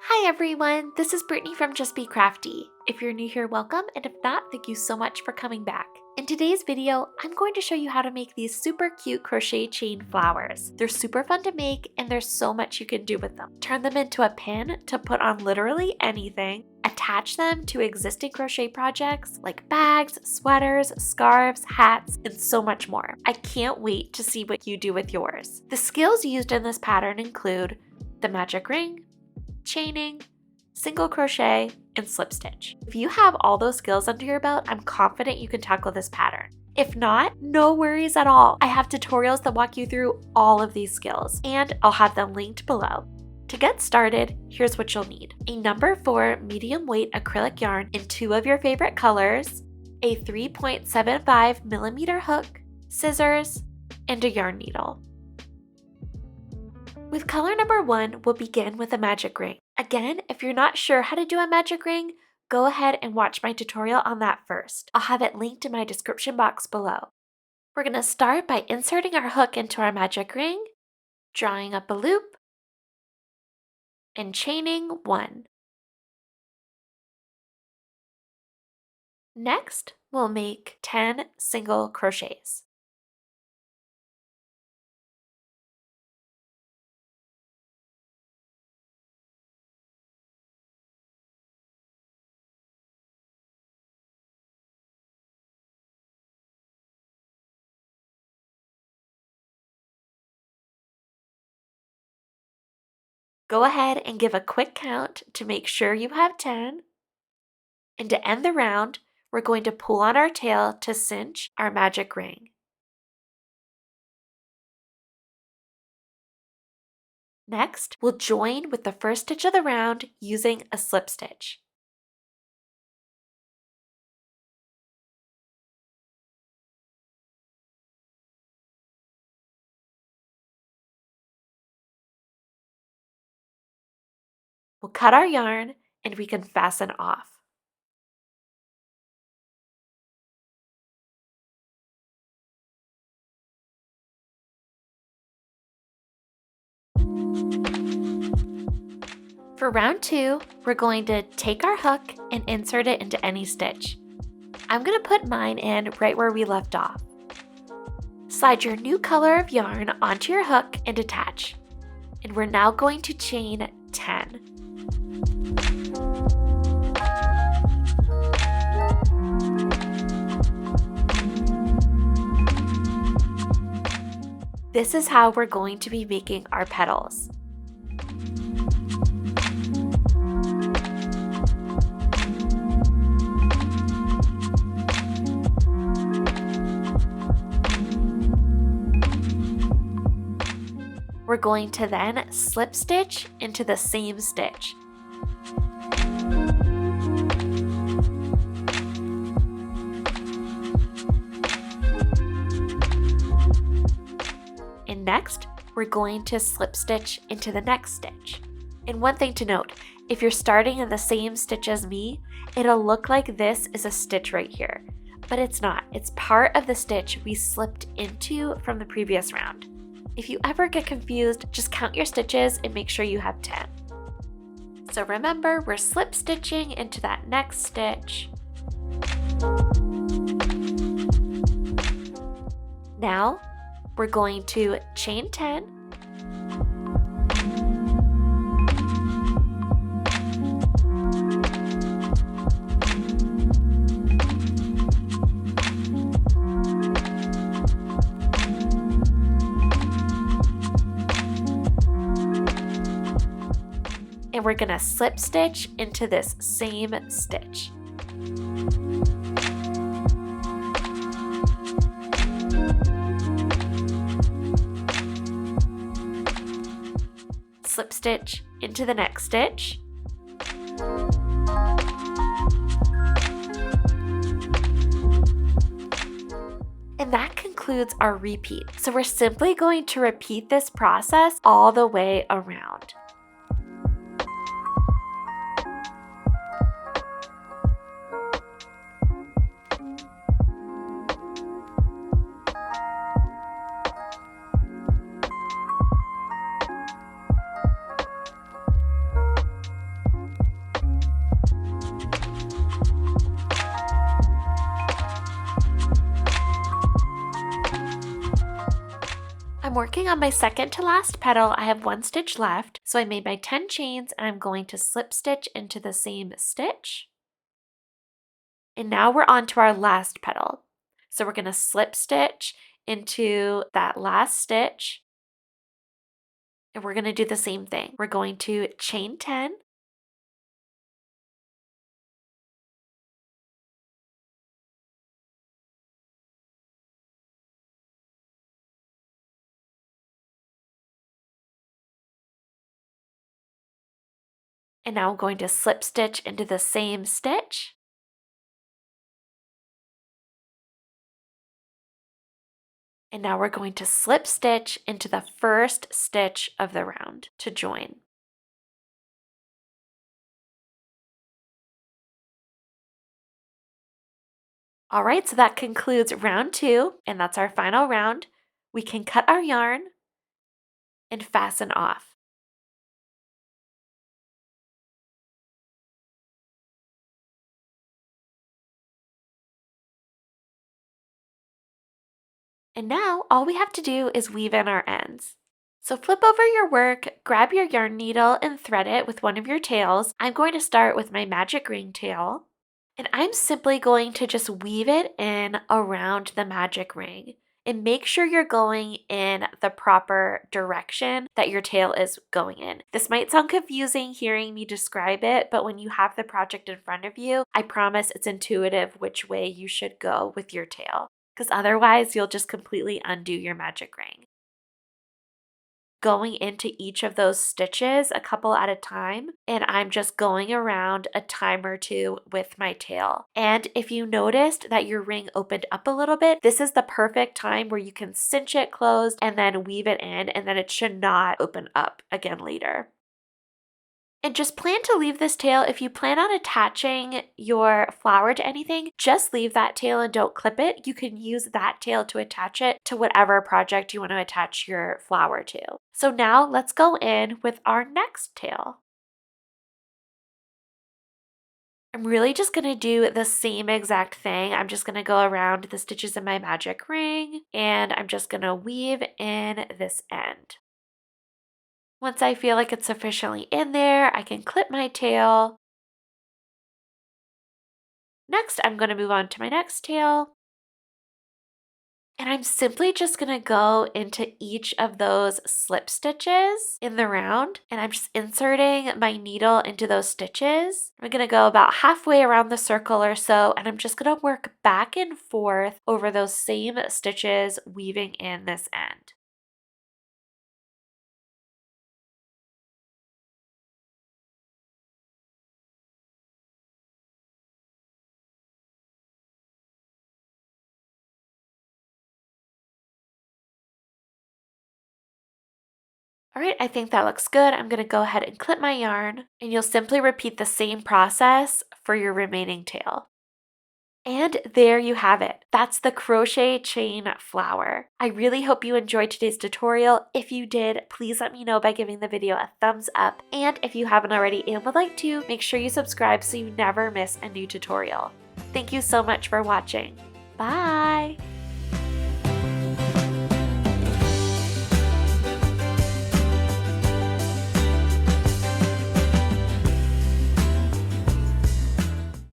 Hi everyone, this is Brittany from Just Be Crafty. If you're new here, welcome, and if not, thank you so much for coming back. In today's video, I'm going to show you how to make these super cute crochet chain flowers. They're super fun to make and there's so much you can do with them. Turn them into a pin to put on literally anything. Attach them to existing crochet projects like bags, sweaters, scarves, hats, and so much more. I can't wait to see what you do with yours. The skills used in this pattern include the magic ring, chaining, single crochet, and slip stitch. If you have all those skills under your belt, I'm confident you can tackle this pattern. If not, no worries at all. I have tutorials that walk you through all of these skills, and I'll have them linked below. To get started, here's what you'll need. A number 4 medium weight acrylic yarn in 2 of your favorite colors, a 3.75mm hook, scissors, and a yarn needle. With color number 1, we'll begin with a magic ring. Again, if you're not sure how to do a magic ring, go ahead and watch my tutorial on that first. I'll have it linked in my description box below. We're going to start by inserting our hook into our magic ring, drawing up a loop, and chaining 1. Next, we'll make 10 single crochets. Go ahead and give a quick count to make sure you have 10. And to end the round, we're going to pull on our tail to cinch our magic ring. Next, we'll join with the first stitch of the round using a slip stitch. We'll cut our yarn and we can fasten off. For round 2, we're going to take our hook and insert it into any stitch. I'm going to put mine in right where we left off. Slide your new color of yarn onto your hook and attach. And we're now going to chain 10. This is how we're going to be making our petals. We're going to then slip stitch into the same stitch. And next, we're going to slip stitch into the next stitch. And one thing to note, if you're starting in the same stitch as me, it'll look like this is a stitch right here, but it's not. It's part of the stitch we slipped into from the previous round. If you ever get confused, just count your stitches and make sure you have 10. So remember, we're slip stitching into that next stitch. Now, we're going to chain 10. And we're going to slip stitch into this same stitch. Slip stitch into the next stitch. And that concludes our repeat. So we're simply going to repeat this process all the way around. working on my second to last petal. I have 1 stitch left, so I made my 10 chains and I'm going to slip stitch into the same stitch. And now we're on to our last petal. So we're going to slip stitch into that last stitch. And we're going to do the same thing. We're going to chain 10. And now I'm going to slip stitch into the same stitch. And now we're going to slip stitch into the first stitch of the round to join. All right, so that concludes round 2, and that's our final round. We can cut our yarn and fasten off. And now all we have to do is weave in our ends. So flip over your work, grab your yarn needle and thread it with one of your tails. I'm going to start with my magic ring tail. And I'm simply going to just weave it in around the magic ring. And make sure you're going in the proper direction that your tail is going in. This might sound confusing hearing me describe it, but when you have the project in front of you, I promise it's intuitive which way you should go with your tail, because otherwise you'll just completely undo your magic ring. Going into each of those stitches a couple at a time, and I'm just going around a time or two with my tail. And if you noticed that your ring opened up a little bit, this is the perfect time where you can cinch it closed and then weave it in, and then it should not open up again later. And just plan to leave this tail. If you plan on attaching your flower to anything, just leave that tail and don't clip it. You can use that tail to attach it to whatever project you want to attach your flower to. So now let's go in with our next tail. I'm really just going to do the same exact thing. I'm just going to go around the stitches in my magic ring, and I'm just going to weave in this end. Once I feel like it's sufficiently in there, I can clip my tail. Next, I'm going to move on to my next tail. And I'm simply just going to go into each of those slip stitches in the round. And I'm just inserting my needle into those stitches. I'm going to go about halfway around the circle or so. And I'm just going to work back and forth over those same stitches, weaving in this end. All right, I think that looks good. I'm going to go ahead and clip my yarn, and you'll simply repeat the same process for your remaining tail. And there you have it. That's the crochet chain flower. I really hope you enjoyed today's tutorial. If you did, please let me know by giving the video a thumbs up. And if you haven't already and would like to, make sure you subscribe so you never miss a new tutorial. Thank you so much for watching. Bye!